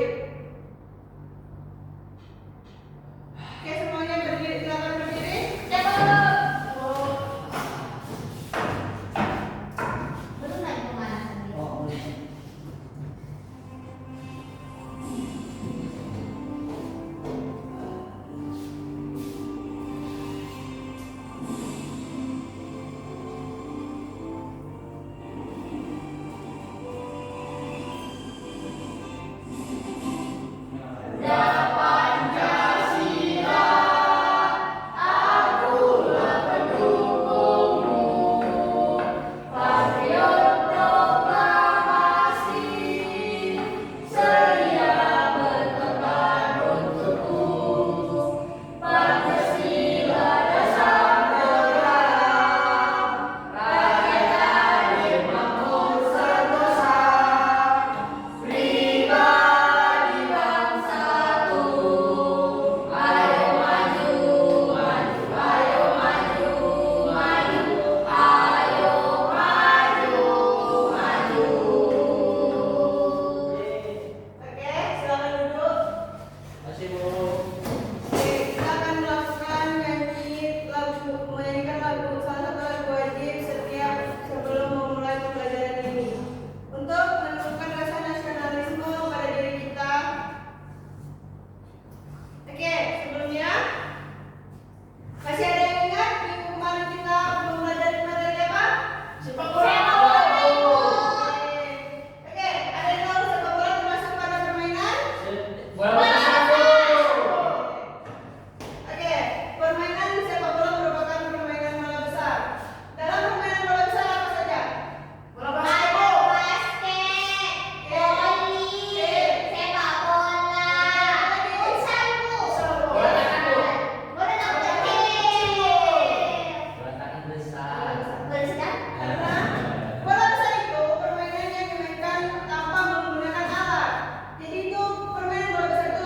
wajib. Oke, semuanya berdiri, silakan berdiri. Siapa dulu? Belum naik pemanasan gitu. Oh, boleh. Oke, silakan duduk. Masih Bu. Oke, kita akan melakukan menyanyikan lagu, salah satu lagu wajib setiap sebelum memulai pembelajaran ini. Untuk menumbuhkan rasa nasionalisme pada diri kita. Oke, sebelumnya masih ada yang ingat minggu kemarin kita mempelajari materi apa? Sepak bola. Oke, ada yang tahu sepak bola termasuk pada permainan? Bola satu. Oke, permainan sepak bola merupakan permainan bola besar. Dalam permainan bola besar apa saja? Bola basket, Voli, sepak bola, futsal Bu. Bola tangan, Bu. Bola tangan kecil. Bola tangan besar. Bola sedang. Karena bola besar itu permainan yang dimainkan tanpa menggunakan alat. Jadi itu permainan bola besar itu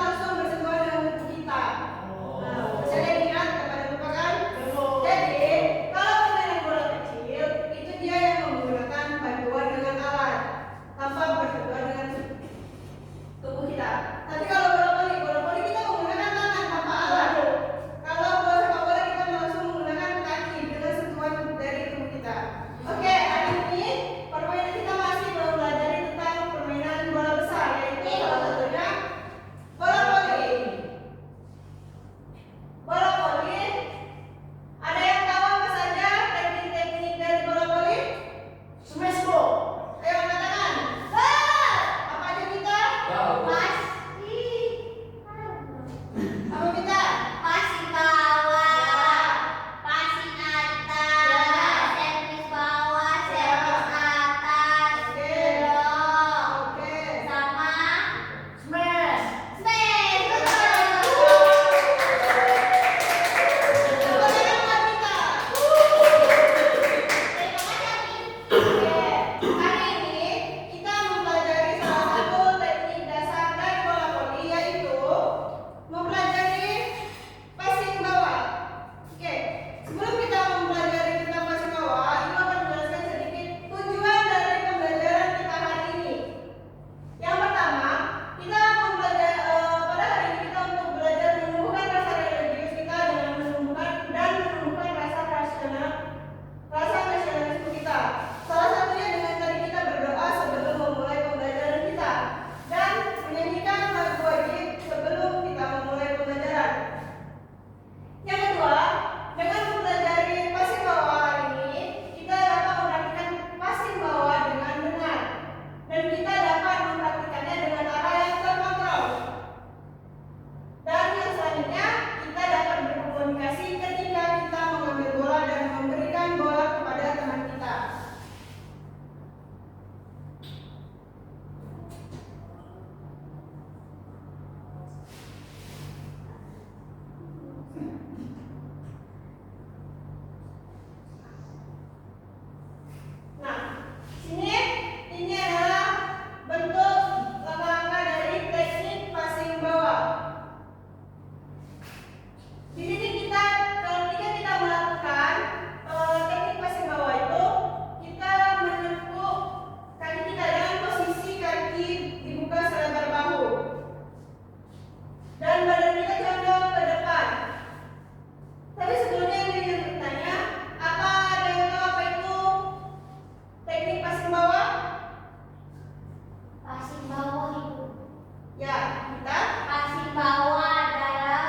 Ya, kita Passing bawah adalah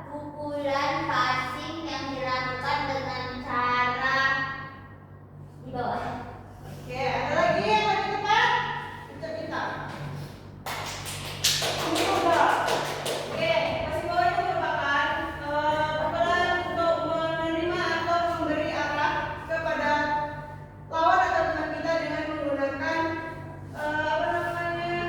pukulan passing yang dilakukan dengan cara di bawah. oke, ada lagi yang lebih tepat? Kita. Ini udah. Oke, masih bawah itu merupakan pukulan untuk menerima atau memberi arah kepada lawan atau teman kita dengan menggunakan apa namanya?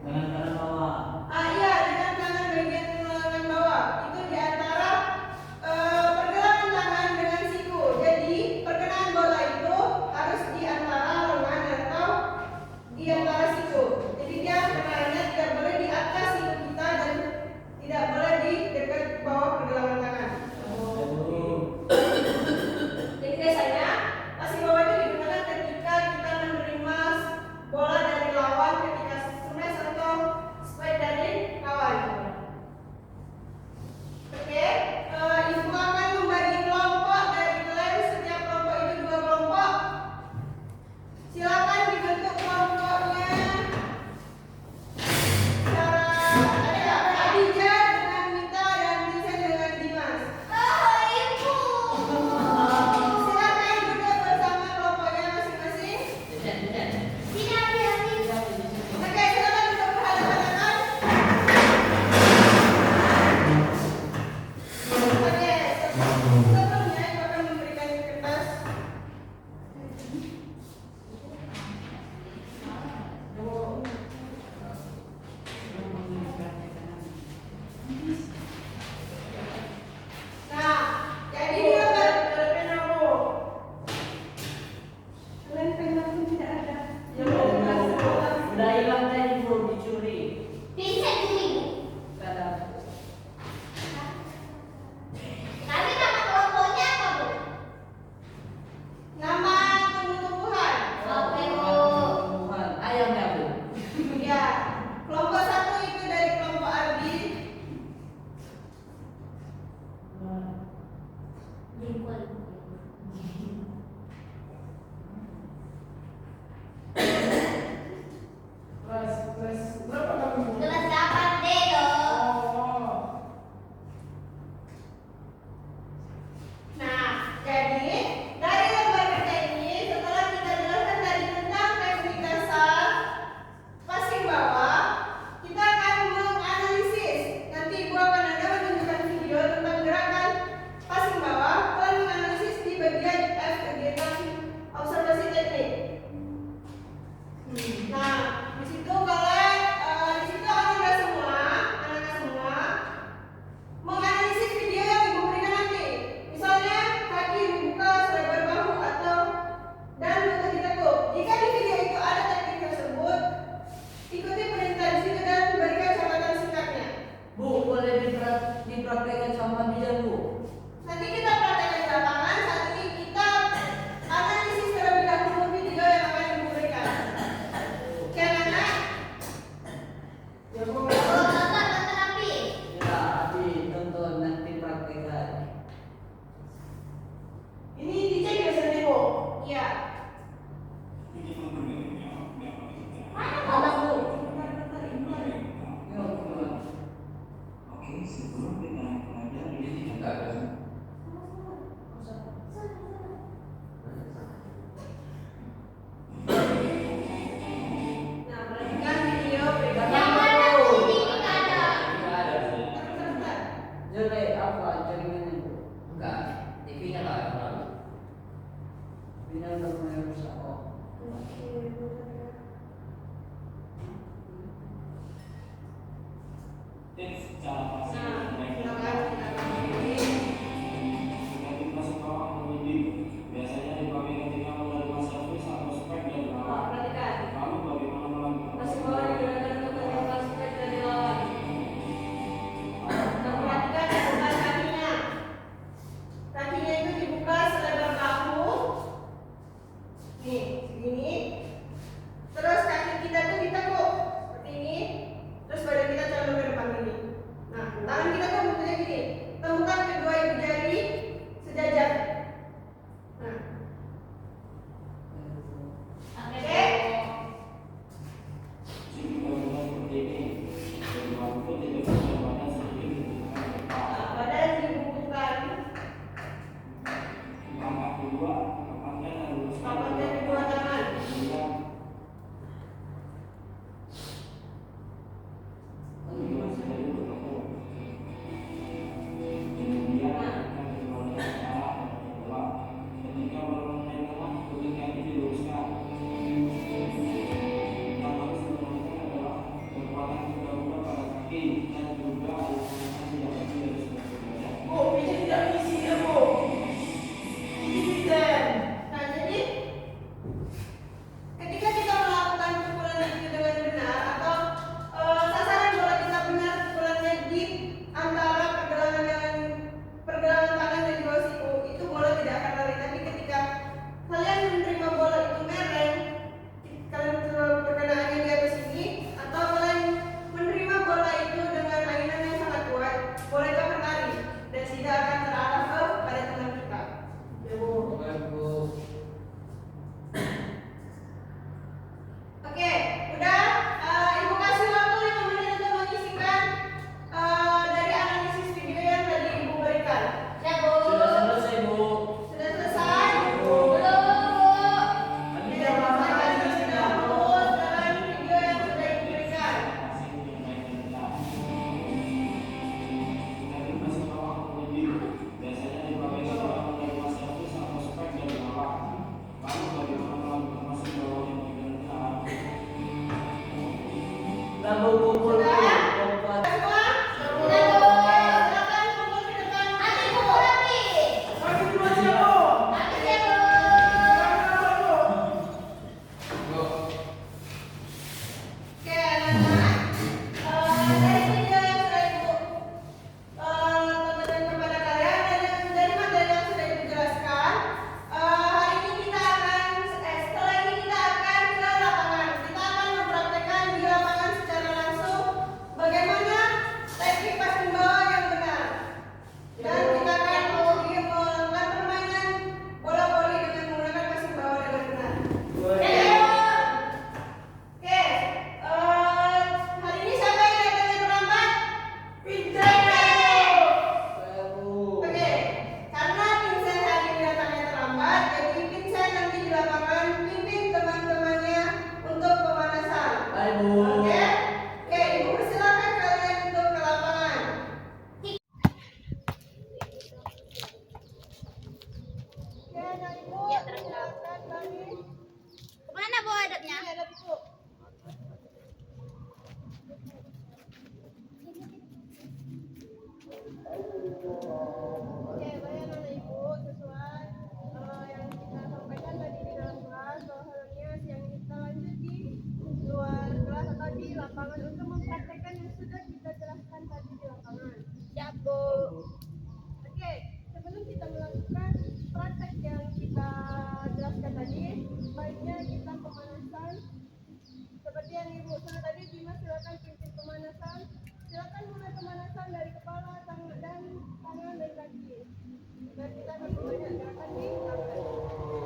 Tangan kanan bawah. Iya, dengan tangan bagian lengan bawah. Itu di antara pergelangan tangan dengan siku. Jadi, perkenaan bola itu harus di antara lengan atau di antara siku. Jadi dia perkenaannya tidak boleh di atas siku kita dan tidak boleh di dekat bawah pergelangan tangan. Jadi biasanya passing bawah itu digunakan ketika kita menerima bola dari lawan ketika smash atau spike dari kawan. Oke, ibu akan membagi kelompok dari kalian. Setiap kelompok itu 2 kelompok. Silakan dibentuk kelompoknya. Cara ada Khadijah dengan Mita dan Vincent dengan Dimas. Oh, ibu. Silakan duduk bersama kelompoknya masing-masing. Vincent. Sini ambil sini. Oke, silakan duduk berhadapan-hadapan. Oke, sebelumnya ibu akan memberikan kertas. Nah, jadi dia kan penamu. Kalian penamu tidak ada. Yang mau dikasih. Udah hilang tadi bro, dicuri. Vincent dulu, ibu. Gak ada. Tapi nama kelompoknya apa, Bu? Nama tumbuh-tumbuhan. Oke, Bu. Tumbuhan. Ayam ya bu. Ya, kelompok 1 itu dari kelompok Ardi. Jengkol. Kelas berapa kamu? Kelas 8D dong. Oh. Nah, jadi dari lembar kerja ini setelah kita jelaskan tadi tentang teknik dasar passing bawah, kita akan menganalisis. Nanti ibu akan ada menunjukkan video tentang gerakan passing bawah. Kalian menganalisis di bagian F, kegiatan observasi teknik. Nah, di situ kalian di situ anak semua menganalisis video yang ibu berikan nanti. Misalnya kaki dibuka selebar bahu atau dan lutut ditekuk. Jika di video itu ada teknik tersebut, ikuti perintah di situ dan berikan catatan singkatnya. Bu, boleh dipraktekkan sama dia bu. Nanti kita praktekkan di lapangan. Saat ini kita analisis terlebih dahulu video yang akan ibu berikan. Oke, anak-anak? Ya, Bu. Oh, nonton api. Ya, Abi tonton nanti praktekkan. Ini dicek biasanya, Bu. Iya. Mana bu? Bentar, bentar. Yuk, keluar. Oke, sebelum kita pelajari Enggak ada. Nah, perhatikan video berikutnya. Yang mana sini kita ada? Enggak ada. Bentar. Jelek apa jaringannya bu? Enggak. TV-nya enggak ada. TV-nya udah mulai rusak kok. tips cara passing Nah, yang baik. silakan kita ini. Teknik passing bawah membimbing biasanya dipakai ketika menerima servis atau spek dari lawan. Perhatikan. Lalu bagaimana melakukan Passing bawah digunakan untuk menembak spek dari lawan. Nah, perhatikan bukan kakinya. Kakinya itu dibuka selebar bahu. Nih, segini. Terus kaki kita tuh ditekuk seperti ini. Terus badan kita condong ke depan gini. Nah, dan juga informasi yang lebih dari sebuah belajar. Bu, ini tidak isi ya, Bu. Izen. Nah, jadi ketika kita melakukan pukulan itu dengan benar atau sasaran bola kita benar pukulannya di antara pergelangan tangan dan bawah siku, itu bola tidak akan lari. Tapi ketika kalian menerima bola itu mereng, kalian perkenaannya di atas ini, atau kalian menerima bola itu dengan ayunan yang sangat kuat, bola itu akan lari dan tidak akan terarah pada teman kita. Ya, Bu. Oke, udah. Ibu kasih waktu 5 menit untuk mengisikan dari analisis video yang tadi Ibu berikan. Ya, Bu. Sudah selesai, Bu. Sudah selesai? Belum, Bu. Nanti Oke, jam berapa saya lagi sudah sidang? fokus dengan video yang sudah Ibu berikan. Masih yang baik dan benar. Dari masih bawah pengemudi biasanya dipakai setelah menerima servis atau spek dari bapak. Lalu bagaimana melakukan masih bawah yang baik dan benar? Lalu pukul Sudah? keempat. Semua? Sudah, Bu. Silakan pukul ke depan. Nanti pukul lagi. Kaki dua siapa? Nanti ya, Bu. Oke, anak-anak. Dari video yang sudah Ibu tontonkan kepada kalian dan dari materi yang sudah Ibu jelaskan, hari ini kita akan, setelah ini kita akan ke lapangan. Kita akan mempraktekkan di lapangan secara langsung bagaimana teknik passing bawah yang benar. Dan kita akan melakukan permainan bola voli dengan menggunakan passing bawah dengan benar. Oke, hari ini siapa yang datangnya terlambat? Vincent. Oke, karena Vincent hari ini datangnya terlambat, jadi Vincent nanti di lapangan pimpin teman-temannya untuk pemanasan. Hai, Bu. Oke, Ibu persilakan kalian untuk ke lapangan. Oke, nah Ibu, Ya, terus. silakan lagi. Kemana, Bu, adabnya? Ini ada Ibu. Oke, baik anak ibu, sesuai yang kita sampaikan tadi di dalam kelas, bahwa halnya siang ini kita lanjut di luar kelas atau di lapangan untuk mempraktekkan yang sudah kita jelaskan tadi di lapangan. Siap, Bu. Oke, sebelum kita melakukan praktek yang kita jelaskan tadi, baiknya kita pemanasan seperti yang ibu sudah tadi. Bima silakan pimpin pemanasan. Silakan mulai pemanasan dari kepala, tangan dan kaki. Dan kita akan banyak gerakan di tangan.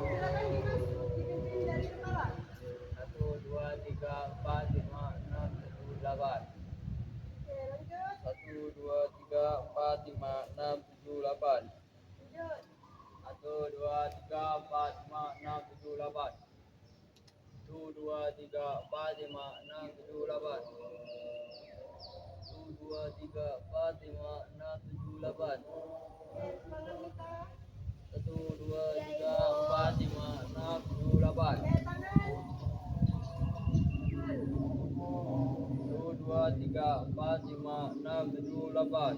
Silakan Dimas dipimpin dari kepala. 1, 2, 3, 4, 5, 6, 7, 8. Oke, lanjut. 1, 2, 3, 4, 5, 6, 7, 8. Lanjut. 1, 2, 3, 4, 5, 6, 7, 8. 1, 2, 3, 4, 5, 6, 7, 8. 1, 2, 3, 4, 5, 6, 7, 8. Oke, tangan kita. 1, 2, 3, 4, 5, 6, 7, 8. Oke, tangan. 1, 2, 3, 4, 5, 6, 7, 8.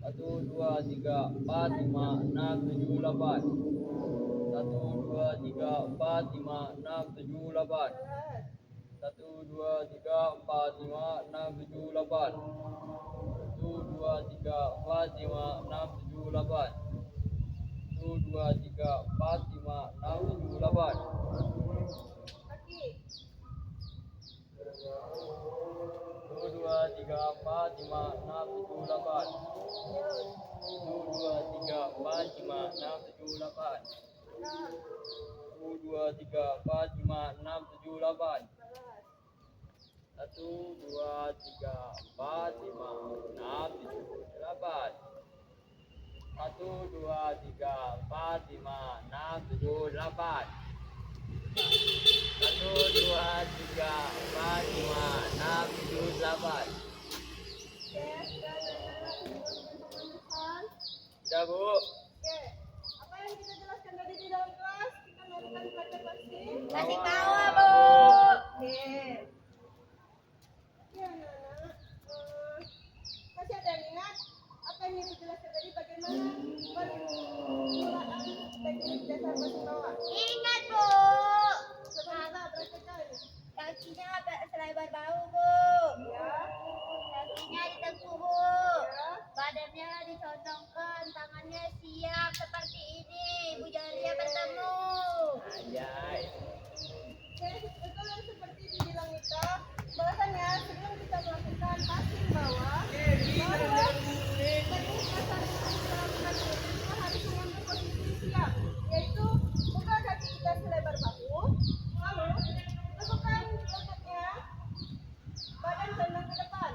1, 2, 3, 4, 5, 6, 7, 8. 1, 2, 3, 4, 5, 6, 7, 8. 1, 2, 3, 4, 5, 6, 7, 8. 1, 2, 3, 4, 5, 6, 7, 8. 1, 2, 3, 4, 5, 6, 7, 8. Kaki. 1, 2, 3, 4, 5, 6, 7, 8. 1, 2, 3, 4, 5, 6, 7, 8. 1, 2, 3, 4, 5, 6, 7, 8. 1, 2, 3, 4, 5, 6, 7, 8. 1, 2, 3, 4, 5, 6, 7, 8. 1, 2, 3, 4, 5, 6, 7, 8. Oke, sudah anak-anak pemanasan. Sudah, Bu. Oke, apa yang kita jelaskan tadi di dalam kelas? Kita melakukan praktek passing. Kasih tahu, Bu. Oke. Ya, anak-anak. bawah. Ingat, Bu. Sebentar, perhatikan. Kakinya agak selebar bahu, Bu. Ya, Kakinya ditekuk, Bu. ya. Badannya dicondongkan, tangannya siap seperti ini. Bu Jalia bertemu. Anjay. Oke, betul yang seperti dibilang Mita. Bahasanya sebelum kita melakukan passing bawah, bahwa teknik dasar yang harus dilakukan itu kita harus mengambil posisi siap, yaitu buka kaki kita selebar bahu, lalu tegukkan lututnya, badan condong ke depan,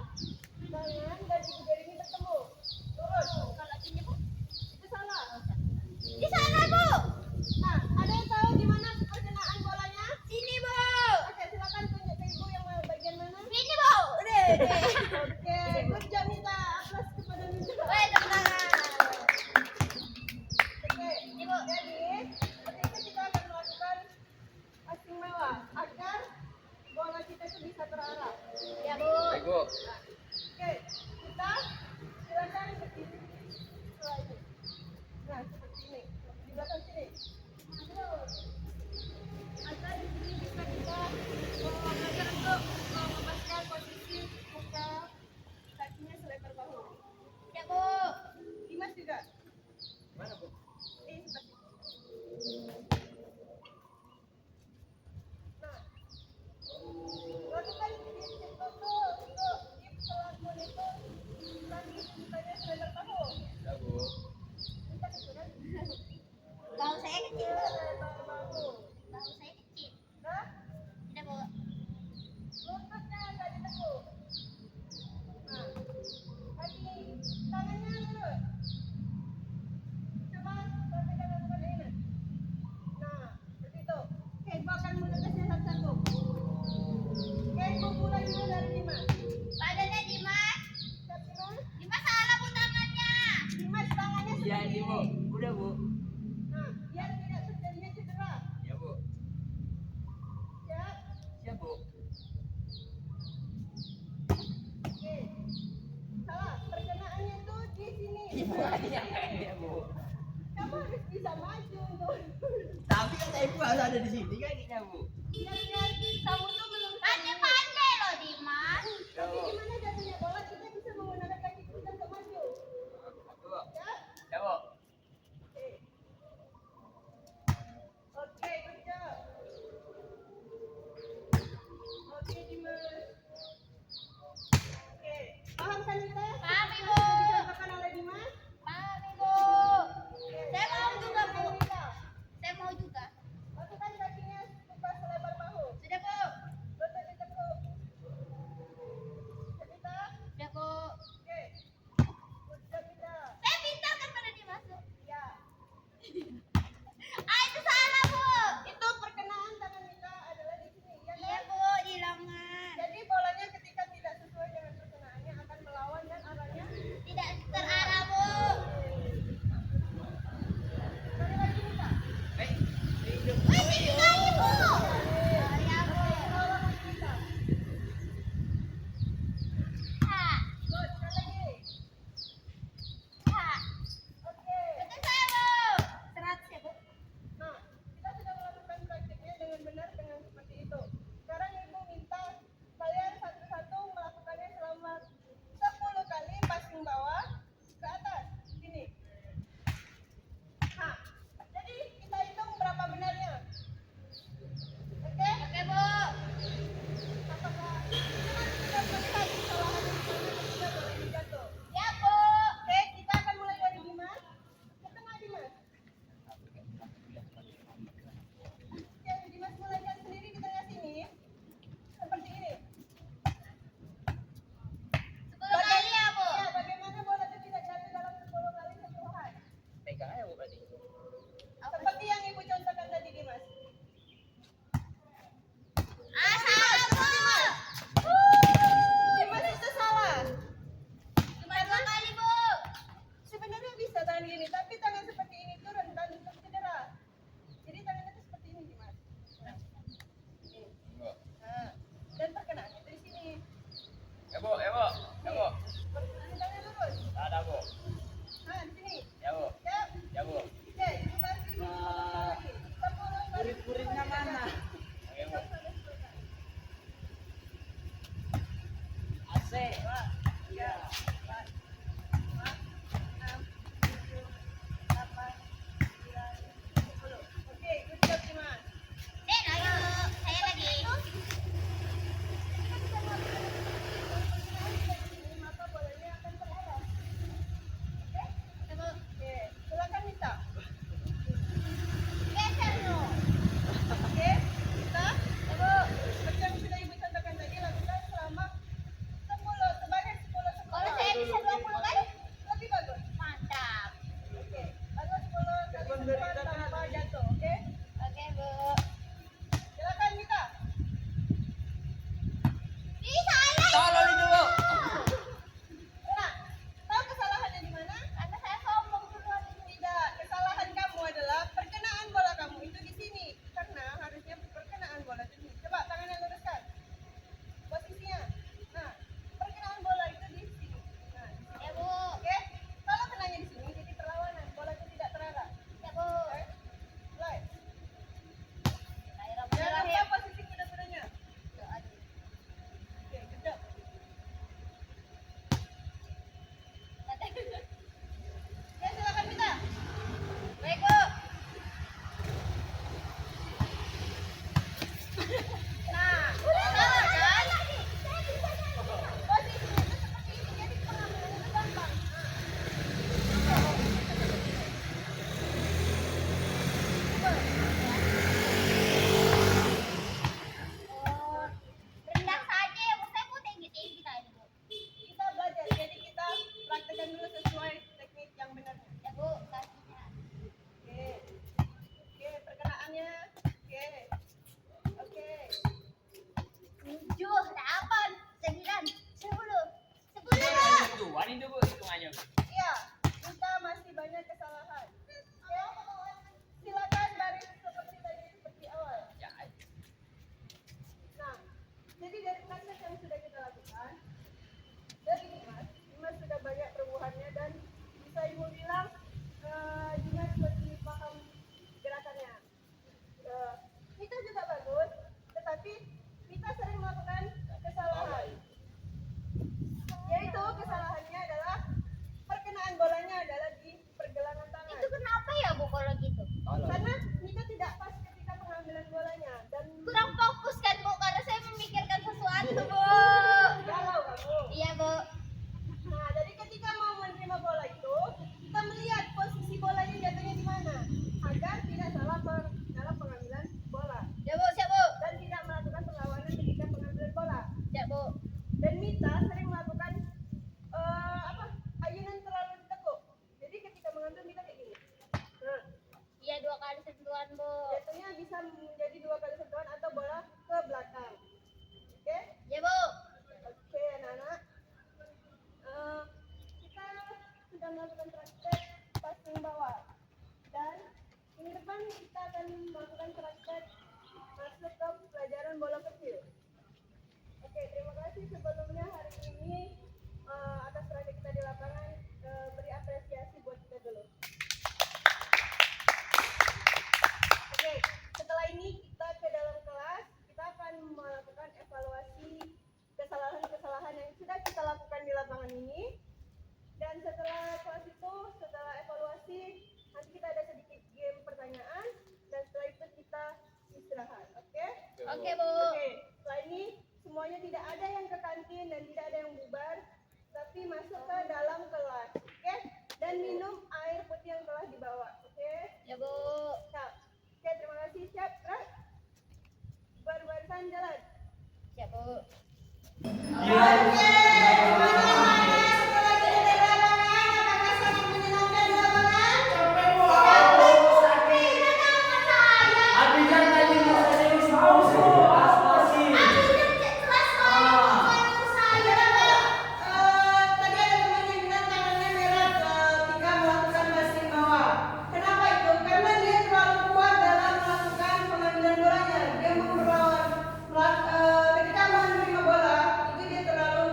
tangan dan ibu jari ini bertemu. Lurus. Kalau ini, Bu. Itu salah. Di sana, Bu. Nah, ada yang tahu di mana perkenaan bolanya? Sini, Bu. Oke, silakan tunjuk ke ibu yang bagian mana. Sini, Bu. Udah. Oke, good job Mita. Aplaus kepada Mita. Woi, tepuk tangan. Oke, Ini, Bu. jadi seperti itu kita akan melakukan passing bawah agar bola kita itu bisa terarah. Ya, Bu. Baik, Bu. Oke, kita silakan berdiri setelah ini. Nah, seperti ini. Di belakang sini. Terus. Agar di sini bisa kita belajar untuk melepaskan posisi muka kakinya selebar bahu. Ya, Bu. Dimas juga. Mana, Bu? Seperti nah, lakukan dip foto untuk dip pelakon itu kaki kitanya selebar bahu. Ya, Bu. Kita kecilkan Bahu saya kecil, Bu. selebar bahu. Bahu saya kecil. Nah, Tidak, Bu. lututnya nggak ditekuk. Nah, kaki tangannya lurus. Coba perhatikan lakukan ini. Nah, seperti itu. Oke, gua akan menetesnya satu-satu. Oke, gua mulai dulu dari Dimas. Badannya Dimas. Siap, Dimas? Dimas salah, Bu, tangannya. Dimas tangannya Iya, seperti ini, Bu. ini. Udah, Bu. Nah, biar tidak terjadinya cedera. Ya, Bu. Siap? Siap, Bu. Oke. Salah, perkenaannya tuh di sini. Iya, Bu. Kamu harus bisa maju untuk Tapi kan saya harus ada di sini kakinya, Bu. biar kamu tuh belum Pandai-pandai loh, Dimas. Ya, tapi Bu. gimana jatuhnya bola kita bisa menggunakan kaki kita untuk maju. Bu. Ya? Ya, Bu. Oke. Oke, good job. Oke, Dimas. Oke, paham kan kita? Paham, Ibu. Apa yang dicontohkan oleh Dimas? Paham, Ibu. Oke, Saya mau juga, Bu. Kita. Saya mau juga. Lakukan kakinya buka selebar bahu. Oke, good job Dimas. Ayo, saya lagi. Maka bolanya akan terarah. Ya, Bu. Oke, silakan Mita. Geser no. Oke, Mita. Seperti yang sudah Ibu contohkan tadi, lakukan selama 10 sebanyak 10 Kalau saya bisa 20 kali, lebih bagus. mantap. Oke, lalu 10 kali sempat tanpa jatuh. Oke, Oke, Bu. silakan Mita. Bisa lagi. Salah itu, Bu. Nah, tahu kesalahannya di mana? Karena saya sombong duluan. Tidak, kesalahan kamu adalah perkenaan bola kamu itu di sini. Karena harusnya perkenaan bola itu di sini. Coba tangannya luruskan. Posisinya. Nah, perkenaan bola itu di sini. Nah, di sini. Ya, Bu. Oke, kalau kenanya di sini jadi perlawanan. Bola itu tidak terarah. Ya, Bu. Oke, mulai. Jangan Bismillahirrahmanirrahim. lupa posisi kuda-kudanya. Oke, good job. Ya, silakan Mita. Baik, Bu. Nah, salah kan? Posisinya itu seperti ini, jadi pengambilan itu gampang. Oh, rendah saja ya, Bu. Saya mau tinggi-tinggi tadi, Bu. Kita belajar, jadi kita praktekkan dulu sesuai teknik yang benarnya. Ya, Bu. Kakinya. Oke, oke, perkenaannya. Oke, oke. 7, 8, 9, 10. 10. Itu, wanita, Bu, hitungannya. Iya, kita masih banyak kesalahan. Oke, silakan baris seperti tadi, seperti awal. Ya, Nah, jadi dari praktek yang sudah kita lakukan, dari Dimas sudah banyak perubahannya dan bisa Ibu bilang Dimas lebih paham gerakannya. Itu juga bagus, tetapi kita sering melakukan kesalahan. Yaitu kesalahannya adalah perkenaan bolanya adalah di pergelangan tangan. Itu kenapa ya, Bu, kalau gitu? salah. Karena kita tidak pas ketika pengambilan bolanya dan Kurang fokus kan, Bu, karena saya memikirkan sesuatu, Bu. galau kamu. Iya, Bu. Nah, jadi ketika mau menerima bola itu, kita melihat posisi bolanya jatuhnya di mana agar tidak salah dalam pengambilan bola Ya, Bu, siap, Bu. dan tidak melakukan perlawanan ketika pengambilan bola. Siap, Bu. Dan Mita sering melakukan ayunan terlalu ditekuk. Jadi ketika mengambil Mita kayak gini. Nah, Iya, 2 kali sentuhan, Bu. jatuhnya bisa menjadi 2 kali sentuhan atau bola ke belakang. Oke? Ya, Bu. Oke, anak-anak. Kita sudah melakukan praktek passing bawah. Dan minggu depan kita akan melakukan praktek masuk ke pelajaran bola kecil. Oke, terima kasih sebelumnya hari ini atas praktek kita di lapangan. Beri apresiasi buat kita dulu. Oke, setelah ini kita ke dalam kelas. Kita akan melakukan evaluasi kesalahan-kesalahan yang sudah kita lakukan di lapangan ini. Dan setelah kelas itu, setelah evaluasi, nanti kita ada sedikit game pertanyaan. Dan setelah itu kita istirahat. Oke? Oke, Bu. Oke, setelah ini semuanya tidak ada yang ke kantin dan tidak ada yang bubar, tapi masuk ke dalam kelas. Oke? Dan minum air putih yang telah dibawa. Oke? Ya, Bu. Siap. Oke, terima kasih. Siap, Ras? Barisan jalan. Siap, Bu. Tadi ada teman yang bilang tangannya merah ketika melakukan passing bawah. Kenapa itu? Karena dia terlalu kuat dalam melakukan pengambilan bolanya. Dia memperlawan ketika menerima bola itu dia terlalu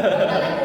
Bakalan